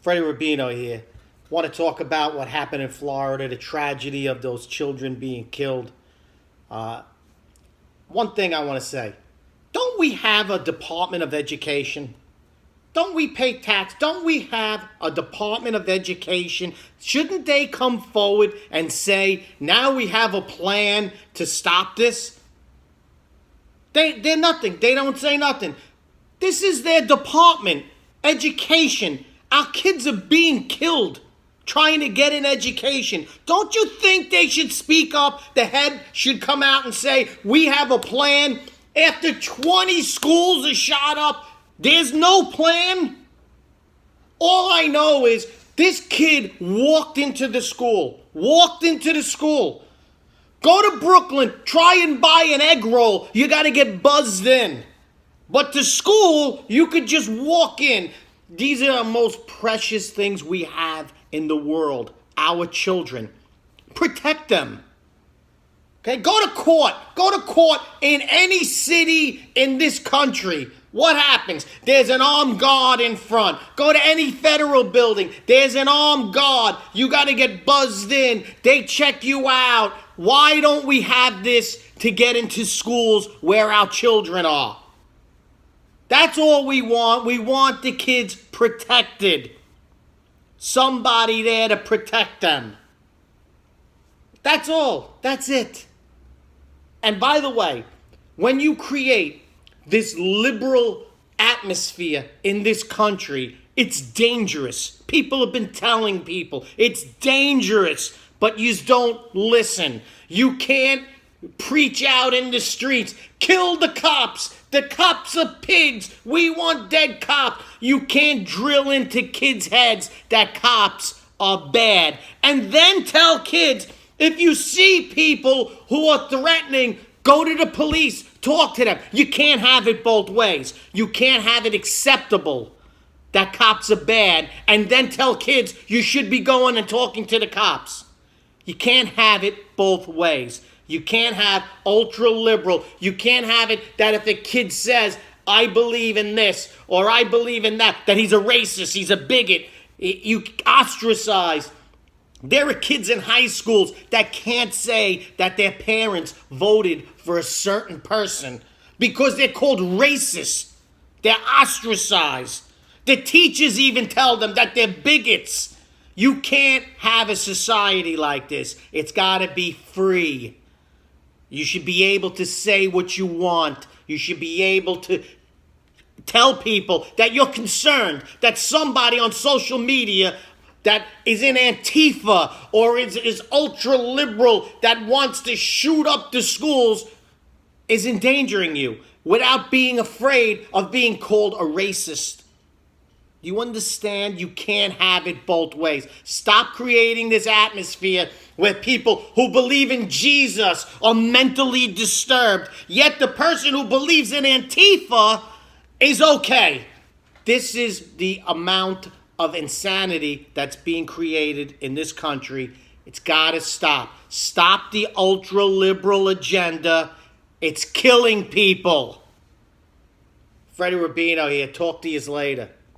Freddie Rubino here. Want to talk about what happened in Florida, the tragedy of those children being killed. One thing I want to say. Don't we have a Department of Education? Don't we pay tax? Don't we have a Department of Education? Shouldn't they come forward and say, now we have a plan to stop this? They're nothing. They don't say nothing. This is their department. Education. Our kids are being killed trying to get an education. Don't you think they should speak up? The head should come out and say, we have a plan. After 20 schools are shot up, there's no plan. All I know is this kid walked into the school. Go to Brooklyn, try and buy an egg roll. You got to get buzzed in. But to school, you could just walk in. These are the most precious things we have in the world, our children. Protect them. Okay, go to court in any city in this country. What happens? There's an armed guard in front. Go to any federal building. There's an armed guard. You got to get buzzed in. They check you out. Why don't we have this to get into schools where our children are? That's all we want. We want the kids protected. Somebody there to protect them. That's all. That's it. And by the way, when you create this liberal atmosphere in this country, it's dangerous. People have been telling people it's dangerous, but you don't listen. You can't preach out in the streets. Kill the cops. The cops are pigs. We want dead cops. You can't drill into kids' heads that cops are bad. And then tell kids, if you see people who are threatening, go to the police, talk to them. You can't have it both ways. You can't have it acceptable that cops are bad and then tell kids you should be going and talking to the cops. You can't have it both ways. You can't have ultra-liberal. You can't have it that if a kid says, I believe in this or I believe in that he's a racist, he's a bigot. You ostracize. There are kids in high schools that can't say that their parents voted for a certain person because they're called racist. They're ostracized. The teachers even tell them that they're bigots. You can't have a society like this. It's got to be free. You should be able to say what you want. You should be able to tell people that you're concerned that somebody on social media that is in Antifa or is ultra-liberal that wants to shoot up the schools is endangering you without being afraid of being called a racist. Do you understand? You can't have it both ways. Stop creating this atmosphere where people who believe in Jesus are mentally disturbed, yet the person who believes in Antifa is okay. This is the amount of insanity that's being created in this country. It's got to stop. Stop the ultra-liberal agenda. It's killing people. Freddie Rubino here. Talk to you later.